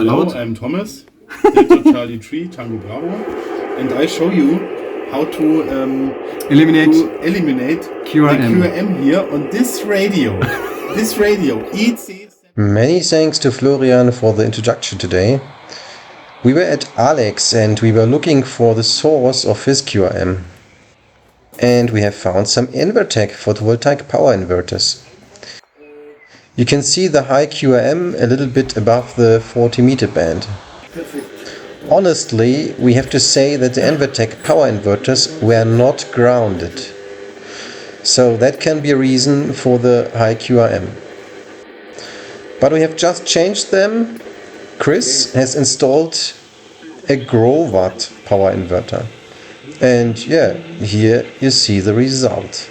Hello, I'm Thomas, Delta Charlie 3, Tango Bravo, and I show you how to eliminate QRM. the QRM here on this radio. This radio, EC. Many thanks to Florian for the introduction today. We were at Alex and we were looking for the source of his QRM. And we have found some Envertech photovoltaic power inverters. You can see the high QRM a little bit above the 40 meter band. Honestly, we have to say that the Envertech Power Inverters were not grounded. So that can be a reason for the high QRM. But we have just changed them. Chris has installed a Growatt Power Inverter. And yeah, here you see the result.